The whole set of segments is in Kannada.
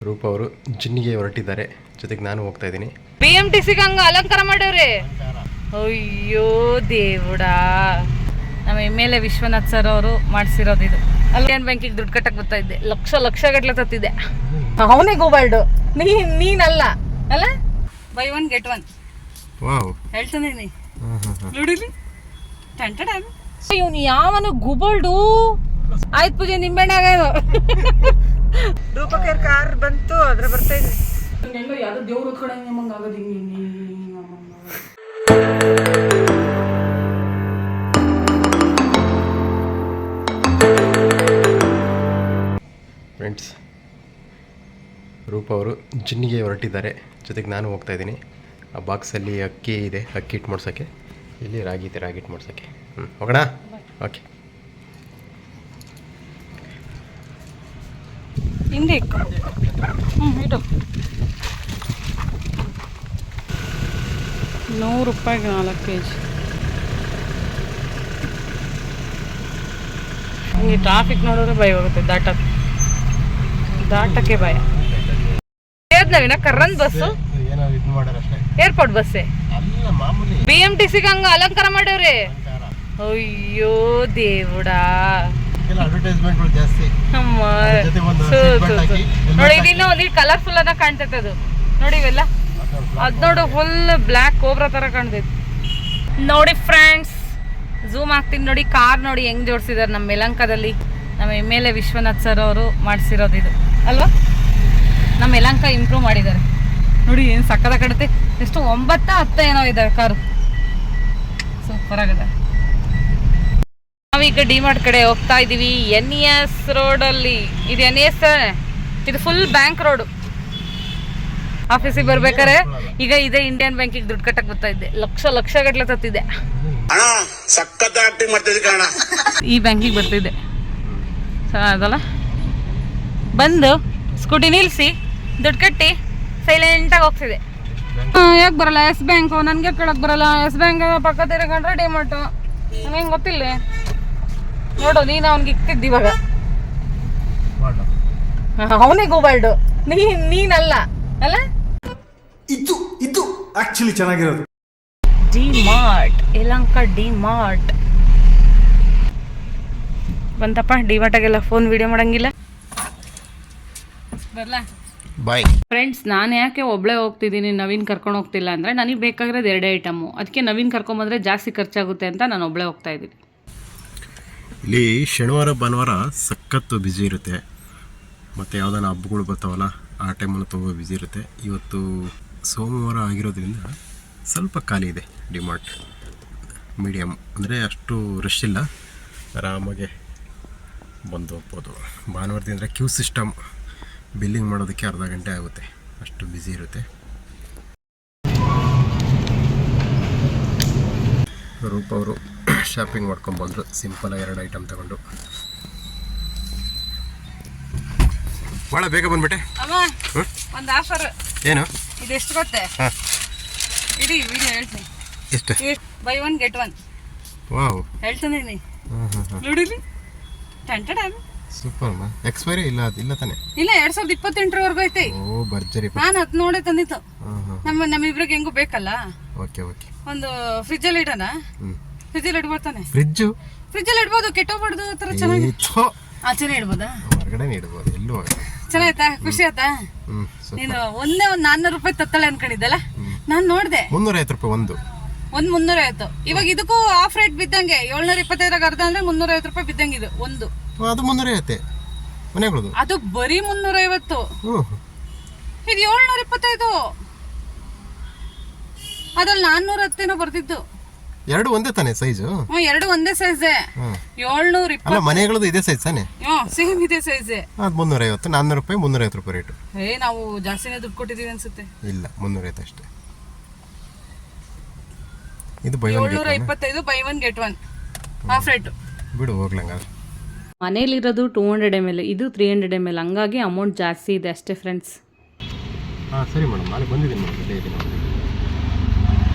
ರೂಪ ಅವರು ಜಿನ್ನಿಗೆ ಹೊರಟಿದ್ದಾರೆ, ಜೊತೆಗೆ ನಾನು ಹೋಗ್ತಾ ಇದ್ದೀನಿ. BMTC ಹಂಗ ಅಲಂಕಾರ ಮಾಡ್ಯವ್ರಿ. ಅಯ್ಯೋ ದೇವುಡಾ, ನಮ್ಮ MLA ವಿಶ್ವನಾಥ್ ಸರ್ ಅವರು ಮಾಡಿಸಿರೋದು ಇದು. ಇಂಡಿಯನ್ ಬ್ಯಾಂಕಿಗೆ ದುಡ್ಡು ಕಟ್ಟಕ್ಕೆ ಬರ್ತಾ ಇದ್ದೆ, ಲಕ್ಷ ಗಟ್ಟಲೆ ತತ್ತಿದ್ದೆ. ಅವನೇ ಗೋಬಾಲ್ಡು, ನೀನಲ್ಲ ಅಲ್ಲ. By one get one. ಹೇಳ್ತಾನೆ ನೋಡಿಲಿ. ಇವನು ಯಾವನು ಗುಬಲ್ಡು. ಆಯ್ತು ಪೂಜೆ ನಿಂಬೆಣ್ಣೆ ಆಗೋದು. ರೂಪಕೇರ್ ಕಾರ್ ಬಂತು, ಅದ್ರ ಬರ್ತಾ ಇದೆ. ಯಾವ್ದೋ ದೇವ್ರ ಹೊತ್ಕಡೆ ನಿಮ್ಮಂಗೆ ಆಗೋದು. ಫ್ರೆಂಡ್ಸ್, ರೂಪ ಅವರು ಜಿನ್ನಿಗೆ ಹೊರಟಿದ್ದಾರೆ, ಜೊತೆಗೆ ನಾನು ಹೋಗ್ತಾ ಇದ್ದೀನಿ. ಆ ಬಾಕ್ಸಲ್ಲಿ ಅಕ್ಕಿ ಇದೆ, ಅಕ್ಕಿ ಹಿಟ್ಟು ಮಾಡ್ಸೋಕ್ಕೆ. ಇಲ್ಲಿ ರಾಗಿ ಇದೆ, ರಾಗಿ ಹಿಟ್ಟು ಮಾಡ್ಸೋಕ್ಕೆ. ಹೋಗೋಣ. ಓಕೆ. ಹಿಂದೆ ಇಟ್ಟು ₹100 4 kg. ಹಿಂಗೆ ಟ್ರಾಫಿಕ್ ನೋಡಿದ್ರೆ ಭಯ ಹೋಗುತ್ತೆ, ದಾಟಕ್ಕೆ ಭಯ. ನವೀನ ಕರ್ರನ್ ಬಸ್ಸು, ಏರ್ಪೋರ್ಟ್ ಬಸ್ಸೇ. BMTC ಹಂಗ ಅಲಂಕಾರ ಮಾಡ್ಯವ್ರಿ. ಅಯ್ಯೋ ದೇವುಡಾ, ನೋಡಿ ಇದಿನ್ನೂ ಒಂದು ಕಲರ್ಫುಲ್ ಅನ್ನ ಕಾಣ್ತೈತೆ ಅದು. ನೋಡಿ ಇವೆಲ್ಲ ಅದ್ ನೋಡು, ಫುಲ್ ಬ್ಲ್ಯಾಕ್ ಕೋಬ್ರಾ ತರ ಕಾಣ್ತೈತೆ. ನೋಡಿ ಫ್ರೆಂಡ್ಸ್, ಝೂಮ್ ಆಗ್ತೀನಿ ನೋಡಿ. ಕಾರ್ ನೋಡಿ ಹೆಂಗ್ ಜೋಡಿಸಿದಾರೆ ನಮ್ಮ ಯಲಹಂಕದಲ್ಲಿ. ನಮ್ಮ MLA ವಿಶ್ವನಾಥ್ ಸರ್ ಅವರು ಮಾಡಿಸಿರೋದು ಇದು ಅಲ್ವಾ. ನಮ್ಮ ಯಲಹಂಕ ಇಂಪ್ರೂವ್ ಮಾಡಿದ್ದಾರೆ ನೋಡಿ, ಏನು ಸಕ್ಕದ ಕಡತೆ. ಎಷ್ಟು 9-10 ಏನೋ ಇದಾವೆ ಕಾರು, ಸೂಪರ್ ಆಗಿದೆ. ನಾವೀಗ ಡಿಮಾರ್ಟ್ ಕಡೆ ಹೋಗ್ತಾ ಇದೀವಿ, NES ರೋಡಲ್ಲಿ. ಇದು NES, ಇದು ಫುಲ್ ಬ್ಯಾಂಕ್ ರೋಡು. ಆಫೀಸಿಗೆ ಬರ್ಬೇಕಾರೆ ಈಗ ಇದೇ ಇಂಡಿಯನ್ ಬ್ಯಾಂಕಿಗೆ ದುಡ್ಡು ಕಟ್ಟಕ್ಕೆ ಬರ್ತಾ ಇದ್ದೆ, ಲಕ್ಷ ಗಟ್ಟಲೆ ತತ್ತಿದ್ದೆ. ಈ ಬ್ಯಾಂಕಿಗೆ ಬರ್ತಿದ್ದೆ ಅದಲ್ಲ. ಬಂದು ಸ್ಕೂಟಿ ನಿಲ್ಲಿಸಿ ದುಡ್ಡು ಕಟ್ಟಿ ಸೈಲೆಂಟಾಗಿ ಹೋಗ್ತಿದೆ. ಯಾಕೆ ಬರಲ್ಲ ಎಸ್ ಬ್ಯಾಂಕು? ನನಗೆ ಕೇಳಕ್ಕೆ ಬರಲ್ಲ. ಎಸ್ ಬ್ಯಾಂಕ್ ಪಕ್ಕ ತಿರ್ಕೊಂಡ್ರೆ ಡಿಮಾರ್ಟು. ನನಗೆ ಗೊತ್ತಿಲ್ಲ ನೋಡು. ನೀನು ಅವ್ನಿಗೆ ಇಕ್ತಿದ್ದಿ ಇವಾಗ. ಅವನೇ ಗೋಬಾಲ್ಡು, ನೀನಲ್ಲ ಅಲ್ಲ. ಇದು ಆಕ್ಚುಲಿ ಚೆನ್ನಾಗಿರೋದು. ಡಿಮಾರ್ಟ್, ಯಲಹಂಕ ಡಿಮಾರ್ಟ್ ಬಂತಪ್ಪ. ಡಿಮಾರ್ಟಾಗೆಲ್ಲ ಫೋನ್ ವಿಡಿಯೋ ಮಾಡಂಗಿಲ್ಲ. ಬರ್ಲಾ ಬಾಯ್ ಫ್ರೆಂಡ್ಸ್. ನಾನು ಯಾಕೆ ಒಬ್ಬಳೇ ಹೋಗ್ತಿದ್ದೀನಿ, ನವೀನ್ ಕರ್ಕೊಂಡು ಹೋಗ್ತಿಲ್ಲ ಅಂದರೆ, ನನಗೆ ಬೇಕಾಗಿರೋದು 2 ಐಟಮು. ಅದಕ್ಕೆ ನವೀನ್ ಕರ್ಕೊಂಬಂದರೆ ಜಾಸ್ತಿ ಖರ್ಚಾಗುತ್ತೆ ಅಂತ ನಾನು ಒಬ್ಬಳೇ ಹೋಗ್ತಾ ಇದ್ದೀನಿ. ಇಲ್ಲಿ ಶನಿವಾರ ಭಾನುವಾರ ಸಖತ್ತು ಬ್ಯುಸಿ ಇರುತ್ತೆ, ಮತ್ತು ಯಾವುದಾನ ಹಬ್ಬಗಳು ಬರ್ತಾವಲ್ಲ ಆ ಟೈಮಲ್ಲಿ ತುಂಬ ಬ್ಯುಸಿ ಇರುತ್ತೆ. ಇವತ್ತು ಸೋಮವಾರ ಆಗಿರೋದ್ರಿಂದ ಸ್ವಲ್ಪ ಖಾಲಿ ಇದೆ ಡಿಮಾರ್ಟ್. ಮೀಡಿಯಮ್ ಅಂದರೆ ಅಷ್ಟು ರಶ್ ಇಲ್ಲ, ಆರಾಮಾಗೆ ಬಂದು ಹೋಗ್ಬೋದು. ಭಾನುವಾರದಿಂದ ಕ್ಯೂ ಸಿಸ್ಟಮ್, ಬಿಲ್ಲಿಂಗ್ ಮಾಡೋದಕ್ಕೆ ಅರ್ಧ ಗಂಟೆ ಆಗುತ್ತೆ, ಅಷ್ಟು ಬ್ಯುಸಿ ಇರುತ್ತೆ. ರೂಪ ಅವರು ಶಾಪಿಂಗ್ ಮಾಡ್ಕೊಂಡ್ಬಂದರು, ಸಿಂಪಲಾಗಿ 2 ಐಟಮ್ ತಗೊಂಡು. ಭಾಳ ಬೇಗ ಬಂದ್ಬಿಟ್ಟೆ. ಒಂದು ಆಫರ್. ಏನು ಇದೆಷ್ಟು ಗೊತ್ತೇ? ಇಡೀ ವಿಡಿಯೋ ಹೇಳ್ತೀನಿ. ಎಷ್ಟು? By one get one. Wow, ಹೇಳ್ತಾನೆ ನೋಡಿಲಿ. ಸೂಪರ್. ಎಕ್ಸ್ಪೈರಿ ಇಲ್ಲ ತಾನೆ? ಇಲ್ಲ, 2028 ಐತಿ. ಓ ಭರ್ಜರಿ. ನಾನು ಅದು ನೋಡೇ ತಂದಿತ್ತು. ನಮ್ಮಿಬ್ರಿಗೆ ಹೆಂಗೂ ಬೇಕಲ್ಲ. ಓಕೆ. ಒಂದು ಫ್ರಿಜ್ಜಲ್ಲಿ ಇಡೋಣ. ಫ್ರಿಜ್ಜಲ್ಲಿ ಇಡ್ಬೋತಾನೆ? ಫ್ರಿಜ್ಜಲ್ಲಿ ಇಡ್ಬೋದು, ಕೆಟ್ಟೋಗ್ಬಾರ್ದು. ಆ ಥರ ಚೆನ್ನಾಗಿ ಆಚೆನೆ ಇಡ್ಬೋದಾ? ಹೊರಗಡೆ ಇಡ್ಬೋದು, ಎಲ್ಲೂ ಚೆನ್ನಾಯ್ತಾ? ಖುಷಿ ಆಯ್ತಾ? ನೀನು ಒಂದೇ ಒಂದು ₹400 ತತ್ತಾಳೆ ಅನ್ಕೊಂಡಿದ್ದಲ್ಲ. ನಾನು ನೋಡಿದೆ ₹350 ಒಂದು 350. ಇವಾಗ ಇದಕ್ಕೂ ಆಫ್ ರೇಟ್ ಬಿದ್ದಂಗೆ. 725 ಅರ್ಧ ಅಂದ್ರೆ ₹350 ಬಿದ್ದಂಗೆ. ಇದು ಒಂದು, ಅದು 350 ಮನೆಗಳದು. ಅದು ಬರೀ 350. ಇದು 725. ಅದ್ರಲ್ಲಿ 410 ಬರ್ತಿದ್ದು. ಎರಡು ಒಂದೇ ತಾನೆ ಸೈಜು? ಎರಡು ಒಂದೇ ಸೈಜೇ. 720. ಮನೆಗಳದು ಇದೇ ಸೈಜ್ ತಾನೆ? ಸೇಮ್ ಇದೇ ಸೈಜೇ. ಅದು 350, ₹400 ₹350 ರೇಟು. ನಾವು ಜಾಸ್ತಿನೇ ದುಡ್ಡು ಕೊಟ್ಟಿದೀವಿ ಅನ್ಸುತ್ತೆ. ಇಲ್ಲ, 350 ಅಷ್ಟೇ. ಇದು by one 725, by one get one of rate. ಬಿಡು ಹೋಗ್ಲಂಗ. ಮನೇಲಿರೋದು 200 ml, ಇದು 300 ml. ಹಂಗಾಗಿ ಅಮೌಂಟ್ ಜಾಸ್ತಿ ಇದೆ ಅಷ್ಟೇ ಫ್ರೆಂಡ್ಸ್. ಸರಿ ಮೇಡಮ್, ನಾಳೆ ಬಂದಿದ್ದೀನಿ ಮೇಡಮ್, ಇಲ್ಲೇ ಇದ್ದೀನಿ.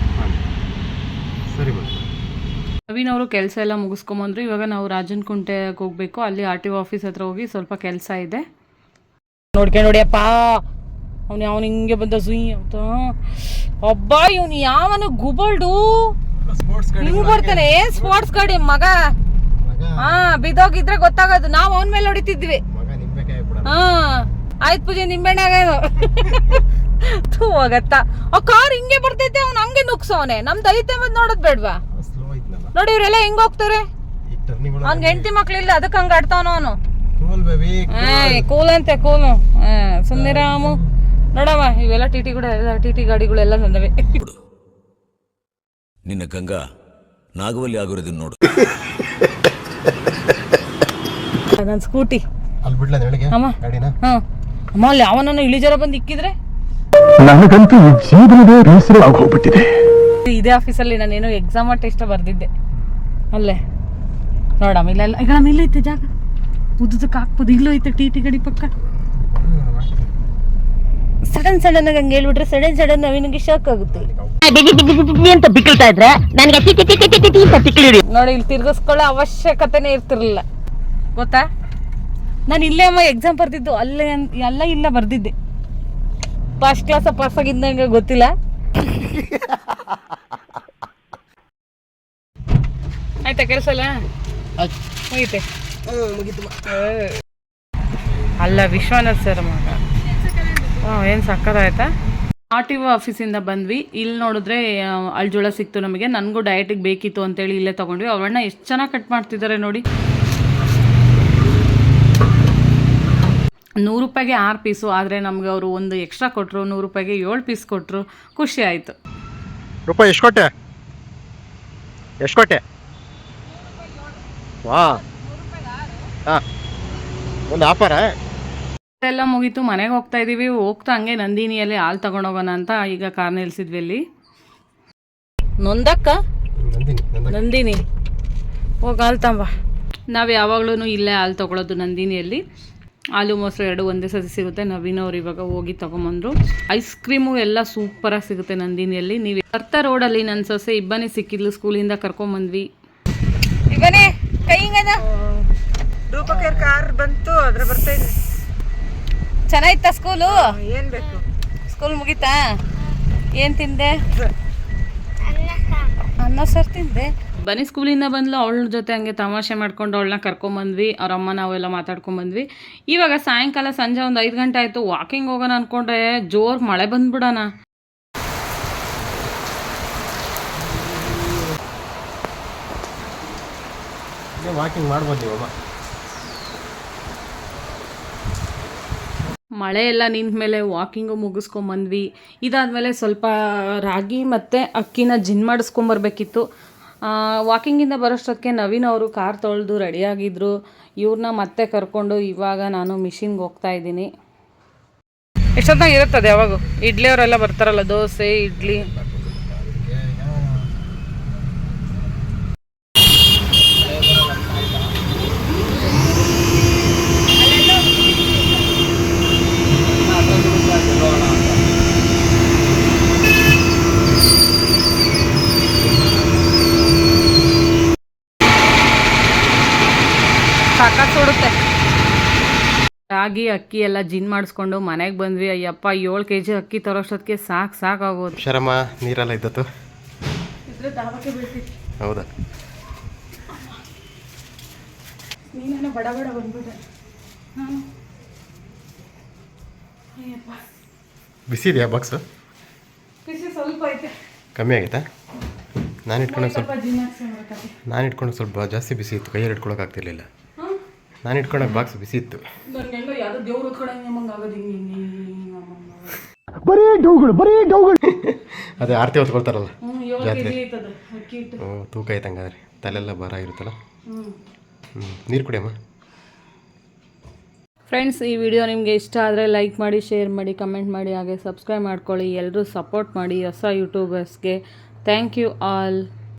ಸರಿ ಮೇಡಮ್. ನವೀನ್ ಅವರು ಕೆಲಸ ಎಲ್ಲ ಮುಗಿಸ್ಕೊಂಬಂದ್ರು. ಇವಾಗ ನಾವು ರಾಜನಕುಂಟೆಗೆ ಹೋಗಬೇಕು. ಅಲ್ಲಿ RTO ಆಫೀಸ್ ಹತ್ರ ಹೋಗಿ ಸ್ವಲ್ಪ ಕೆಲಸ ಇದೆ. ನೋಡಿಯಪ್ಪ ಅವನು ಹಿಂಗೆ ಬಂದ ಸುಯಿ ಅಂತ ಒಬ್ಬ ಇವನು ಯಾವನು ಗುಬಲ್ಡು ಹಿಂಗ್ ಬರ್ತಾನೆ. ಏನ್ ಸ್ಪೋರ್ಟ್ಸ್ ಗಾಡಿ ಮಗ. ಹಾ ಬಿದ್ದೋಗಿದ್ರೆ ಗೊತ್ತಾಗೋದು. ನಾವು ಅವನ ಮೇಲೆ ಹೊಡಿತಿದ್ವಿ. ಹಾ ಆಯ್ತು ಪೂಜೆ ನಿಂಬೆಣ್ಣೆ ಆಗೋದು. ಹೋಗತ್ತ ಆ ಕಾರ್ ಹಿಂಗೆ ಬರ್ತೈತೆ, ಅವ್ನು ಹಂಗೆ ನುಗ್ಸವನೆ. ನಮ್ದು ಐತೆ ಮತ್ ನೋಡೋದ್ ಬೇಡ್ವಾ? ನೋಡಿ ಇವ್ರೆಲ್ಲ ಹೆಂಗ್ ಹೋಗ್ತಾರೆ. ಅವ್ನ್ ಹೆಂಡತಿ ಮಕ್ಳಿಲ್ಲ ಅದಕ್ಕೆ ಹಂಗ ಆಡ್ತಾವನ ಅವನು. ಕೂಲ್ ಅಂತೆ ಕೂಲು. ಸುಮ್ನೆ ರಾಮು ನೋಡವ ಇವೆಲ್ಲ ಟಿಟಿ ಗಾಡಿಗಳೆಲ್ಲ ಬಂದವೆ. ನಿನ್ನ ಗಂಗಾ ನಾಗವಲ್ಲಿ ಆಗಿರೋದನ್ನ ನೋಡು. ನನ್ ಸ್ಕೂಟಿ ಅಲ್ಲಿ ಬಿಡ್ಲ ಅಮ್ಮ. ಅಮ್ಮ ಅಲ್ಲಿ ಯಾವನನ್ನ ಇಳಿಜಾರ ಬಂದು ಇಕ್ಕಿದ್ರೆ ನನಗಂತೂ ಜೀವನವೇ ಬೇಸರ ಆಗೋಗ್ಬಿಟ್ಟಿದೆ. ಇದೇ ಆಫೀಸಲ್ಲಿ ನಾನೇನೋ ಎಕ್ಸಾಮ್ ಟೆಸ್ಟ್ ಬರ್ದಿದ್ದೆ ಅಲ್ಲೇ. ನೋಡಮ್ಮ ಇಲ್ಲೆಲ್ಲ ಈಗ ಇಲ್ಲ ಐತೆ ಜಾಗ ಉದ್ದಕ್ಕೆ ಹಾಕ್ಬೋದು. ಇಲ್ಲೂ ಐತೆ ಟಿ ಗಾಡಿ ಪಕ್ಕ. ಸಡನ್ ಆಗಿ ಹಂಗೆ ಹೇಳ್ಬಿಟ್ರೆ ಸಡನ್ ನವೀನಿಗೆ ಶಾಕ್ ಆಗುತ್ತೆ ಅಂತ ಬಿಕ್ಕಳ್ತಾ ಇದ್ರೆ ನನಗೆ ನೋಡಿ. ಇಲ್ಲಿ ತಿರ್ಗಿಸ್ಕೊಳ್ಳೋ ಅವಶ್ಯಕತೆನೇ ಇರ್ತಿರ್ಲಿಲ್ಲ ಗೊತ್ತಾ. ನಾನು ಇಲ್ಲೇ ಅಮ್ಮ ಎಕ್ಸಾಮ್ ಬರ್ದಿದ್ದು ಅಲ್ಲೇ ಎಲ್ಲ ಇಲ್ಲ ಬರ್ದಿದ್ದೆ. ಫಸ್ಟ್ ಕ್ಲಾಸ್ ಪಾಸ್ ಆಗಿದ್ದಂಗೆ ಗೊತ್ತಿಲ್ಲ. ಆಯ್ತಾ ಕೆಲಸ ಎಲ್ಲ ಮುಗೀತೆ. ಅಲ್ಲ ವಿಶ್ವನಾಥ್ ಸರ್ ಮಗ. ಏನು ಸಕ್ಕತ್ತಾಯ್ತಾ. RTO ಆಫೀಸಿಂದ ಬಂದ್ವಿ. ಇಲ್ಲಿ ನೋಡಿದ್ರೆ ಅಳ್ಜೋಳ ಸಿಕ್ತು ನಮಗೆ. ನನಗೂ ಡಯಟಿಗೆ ಬೇಕಿತ್ತು ಅಂತೇಳಿ ಇಲ್ಲೇ ತೊಗೊಂಡ್ವಿ. ಅವಣ್ಣ ಎಷ್ಟು ಚೆನ್ನಾಗಿ ಕಟ್ ಮಾಡ್ತಿದ್ದಾರೆ ನೋಡಿ. 100 ರೂಪಾಯಿಗೆ 6 ಪೀಸು. ಆದರೆ ನಮ್ಗೆ ಅವರು ಒಂದು ಎಕ್ಸ್ಟ್ರಾ ಕೊಟ್ಟರು. 100 ರೂಪಾಯಿಗೆ 7 ಪೀಸ್ ಕೊಟ್ಟರು. ಖುಷಿ ಆಯಿತು. ರೂಪಾಯಿ ಎಷ್ಟು ಕೊಟ್ಟೆ? ವಾ ಹಾಂ ಒಂದು ಆಫರ. ಎಲ್ಲ ಮುಗೀತು. ಮನೆಗೆ ಹೋಗ್ತಾ ಇದ್ದೀವಿ. ಹೋಗ್ತಾ ಹಂಗೆ ನಂದಿನಿಯಲ್ಲಿ ಹಾಲು ತಗೊಂಡೋಗೋಣ ಅಂತ ಈಗ ಕಾರ್ ನಿಲ್ಸಿದ್ವಿ ಅಲ್ಲಿ. ನೊಂದಕ್ಕ ನಂದಿನಿ ಹೋಗಿ ಹಾಲು ತಂಬ. ನಾವು ಯಾವಾಗ್ಲೂ ಇಲ್ಲೇ ಹಾಲು ತೊಗೊಳೋದು ನಂದಿನಿಯಲ್ಲಿ. ಹಾಲು ಮೊಸರು 2 ಒಂದೇ ಸತಿ ಸಿಗುತ್ತೆ. ನವೀನ್ ಅವ್ರು ಇವಾಗ ಹೋಗಿ ತೊಗೊಂಬಂದರು. ಐಸ್ ಕ್ರೀಮು ಎಲ್ಲ ಸೂಪರಾಗಿ ಸಿಗುತ್ತೆ ನಂದಿನಿಯಲ್ಲಿ. ನೀವು ಬರ್ತಾ ರೋಡಲ್ಲಿ ನನ್ನ ಸೊಸೆ ಇಬ್ಬನೇ ಸಿಕ್ಕಿದ್ಲು. ಸ್ಕೂಲಿಂದ ಕರ್ಕೊಂಬಂದ್ವಿ. ಇಬ್ಬನೇ ಕೈ ಹಿಂಗದ ರೂಪಕೇರ್ ಕಾರ್ ಬಂತು, ಅದ್ರ ಬರ್ತಾ ಇದ್ವಿ. ಚೆನ್ನಾಗಿತ್ತಾ ಸ್ಕೂಲು? ಏನ್ ಬೇಕು? ಸ್ಕೂಲ್ ಮುಗೀತಾ? ಏನು ತಿಂದೆ? ಅನ್ನ ಸಾರು ತಿಂದೆ. ಬನ್ನಿ ಸ್ಕೂಲಿಂದ ಬಂದ್ಲು. ಅವಳ ಜೊತೆ ಹಂಗೆ ತಮಾಷೆ ಮಾಡ್ಕೊಂಡು ಅವಳನ್ನ ಕರ್ಕೊಂಬಂದ್ವಿ. ಅವ್ರ ಅಮ್ಮ ನಾವೆಲ್ಲ ಮಾತಾಡ್ಕೊಂಬಂದ್ವಿ. ಇವಾಗ ಸಾಯಂಕಾಲ ಸಂಜೆ ಒಂದು 5 ಗಂಟೆ ಆಯಿತು. ವಾಕಿಂಗ್ ಹೋಗೋಣ ಅಂದ್ಕೊಂಡ್ರೆ ಜೋರು ಮಳೆ ಬಂದ್ಬಿಡೋಣ. ವಾಕಿಂಗ್ ಮಾಡ್ಬೋದು ನೀವು. ಮಳೆ ಎಲ್ಲ ನಿಂತ ಮೇಲೆ ವಾಕಿಂಗು ಮುಗಿಸ್ಕೊಂಬಂದ್ವಿ. ಇದಾದಮೇಲೆ ಸ್ವಲ್ಪ ರಾಗಿ ಮತ್ತು ಅಕ್ಕಿನ ಜಿನ್ ಮಾಡಿಸ್ಕೊಂಬರ್ಬೇಕಿತ್ತು. ವಾಕಿಂಗಿಂದ ಬರೋಷ್ಟೊತ್ತಿಗೆ ನವೀನ್ ಅವರು ಕಾರ್ ತೊಳೆದು ರೆಡಿಯಾಗಿದ್ದರು. ಇವ್ರನ್ನ ಮತ್ತೆ ಕರ್ಕೊಂಡು ಇವಾಗ ನಾನು ಮಿಷಿನ್ಗೆ ಹೋಗ್ತಾ ಇದ್ದೀನಿ. ಎಷ್ಟೊತ್ತಾಗ ಇರುತ್ತದೆ ಯಾವಾಗ ಇಡ್ಲಿ ಅವರೆಲ್ಲ ಬರ್ತಾರಲ್ಲ, ದೋಸೆ ಇಡ್ಲಿ. ಸಾಕಾಗಿ ಸುಡುತ್ತೆ. ರಾಗಿ ಅಕ್ಕಿ ಎಲ್ಲ ಜಿನ್ ಮಾಡಿಸ್ಕೊಂಡು ಮನೆಗೆ ಬಂದ್ವಿ. ಅಯ್ಯಪ್ಪ 7 kg ಅಕ್ಕಿ ತರೋಷ್ಟೊತ್ತಿಗೆ ಸಾಕಾಗೋದು. ಶರಮ ನೀರೆಲ್ಲ ಇದ್ದತ್ತು. ಹೌದಾ? ನೀನೇನೋ ಬಡ ಬಂದ್ಬಿಟ್ಟೆ. ಅಯ್ಯಪ್ಪ ಬಿಸಿ ಇದೆಯಾ ಬಾಕ್ಸು? ಬಿಸಿ ಸ್ವಲ್ಪ ಐತೆ. ಕಮ್ಮಿ ಆಗೈತಾ? ನಾನು ಇಟ್ಕೊಂಡು ಸ್ವಲ್ಪ ಜಾಸ್ತಿ ಬಿಸಿ ಇತ್ತು. ಕೈಯಲ್ಲಿ ಇಟ್ಕೊಳಕ್ಕೆ ಆಗ್ತಿರ್ಲಿಲ್ಲ. ನಾನು ಇಟ್ಕೊಂಡಾಗ ಬಾಕ್ಸ್ ಬಿಸಿ ಇತ್ತು. ಅದೇ ಆರತಿ ಹೊತ್ಕೊಳ್ತಾರಲ್ಲ ಜಾತ್ರೆ. ತೂಕ ಐತೆ ಹಂಗಾದ್ರೆ. ತಲೆಲ್ಲ ಭಾರ ಇರುತ್ತಲ್ಲ. ನೀರು ಕುಡಿಯಮ್ಮ. ಫ್ರೆಂಡ್ಸ್, ಈ ವಿಡಿಯೋ ನಿಮಗೆ ಇಷ್ಟ ಆದರೆ ಲೈಕ್ ಮಾಡಿ, ಶೇರ್ ಮಾಡಿ, ಕಮೆಂಟ್ ಮಾಡಿ, ಹಾಗೆ ಸಬ್ಸ್ಕ್ರೈಬ್ ಮಾಡ್ಕೊಳ್ಳಿ. ಎಲ್ಲರೂ ಸಪೋರ್ಟ್ ಮಾಡಿ ಹೊಸ ಯೂಟ್ಯೂಬರ್ಸ್ಗೆ. Thank you all.